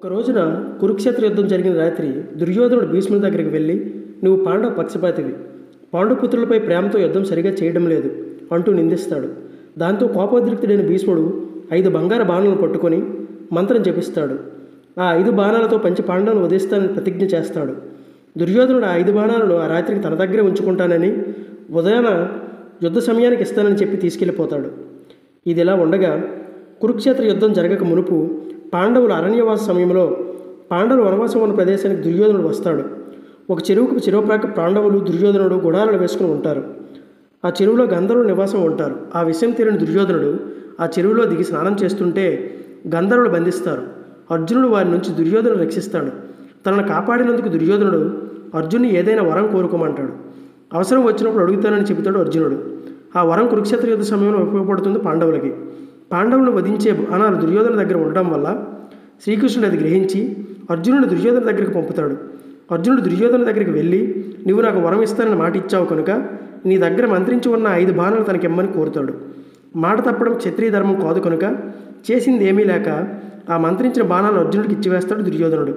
ఒక రోజున కురుక్షేత్ర యుద్ధం జరిగిన రాత్రి దుర్యోధనుడు భీష్ముని దగ్గరికి వెళ్ళి, నువ్వు పాండవ పక్షపాతివి, పాండుపుత్రులపై ప్రేమతో యుద్ధం సరిగా చేయడం లేదు అంటూ నిందిస్తాడు. దాంతో కోపోద్రిక్తుడైన భీష్ముడు 5 బంగారు బాణాలను పట్టుకొని మంత్రం జపిస్తాడు. ఆ 5 బాణాలతో పంచి పాండవులను వధిస్తానని ప్రతిజ్ఞ చేస్తాడు. దుర్యోధనుడు ఆ 5 బాణాలను ఆ రాత్రికి తన దగ్గరే ఉంచుకుంటానని, ఉదయాన యుద్ధ సమయానికి ఇస్తానని చెప్పి తీసుకెళ్ళిపోతాడు. ఇదిలా ఉండగా కురుక్షేత్ర యుద్ధం జరగక మునుపు పాండవుల అరణ్యవాస సమయంలో పాండవులు వనవాసం ఉన్న ప్రదేశానికి దుర్యోధనుడు వస్తాడు. ఒక చెరువుకు చెరువుప్రాక పాండవులు దుర్యోధనుడు గుడారాలు వేసుకుని ఉంటారు. ఆ చెరువులో గంధర్వుల నివాసం ఉంటారు. ఆ విషయం తెలియని దుర్యోధనుడు ఆ చెరువులో దిగి స్నానం చేస్తుంటే గంధర్వులు బంధిస్తారు. అర్జునుడు వారి నుంచి దుర్యోధనుడు రక్షిస్తాడు. తనను కాపాడినందుకు దుర్యోధనుడు అర్జునుని ఏదైనా వరం కోరుకోమంటాడు. అవసరం వచ్చినప్పుడు అడుగుతానని చెబుతాడు అర్జునుడు. ఆ వరం కురుక్షేత్ర యుద్ధ సమయంలో ఉపయోగపడుతుంది పాండవులకి. పాండవులను వధించే బాణాలు దుర్యోధన దగ్గర ఉండడం వల్ల శ్రీకృష్ణుడు అది గ్రహించి అర్జునుడు దుర్యోధన దగ్గరికి పంపుతాడు. అర్జునుడు దుర్యోధన దగ్గరికి వెళ్ళి, నువ్వు నాకు వరం ఇస్తానని మాట ఇచ్చావు కనుక నీ దగ్గర మంత్రించి ఉన్న 5 బాణాలు తనకిమ్మని కోరుతాడు. మాట తప్పడం క్షత్రియ ధర్మం కాదు కనుక చేసింది ఏమీ లేక ఆ మంత్రించిన బాణాలు అర్జునుడికి ఇచ్చివేస్తాడు దుర్యోధనుడు.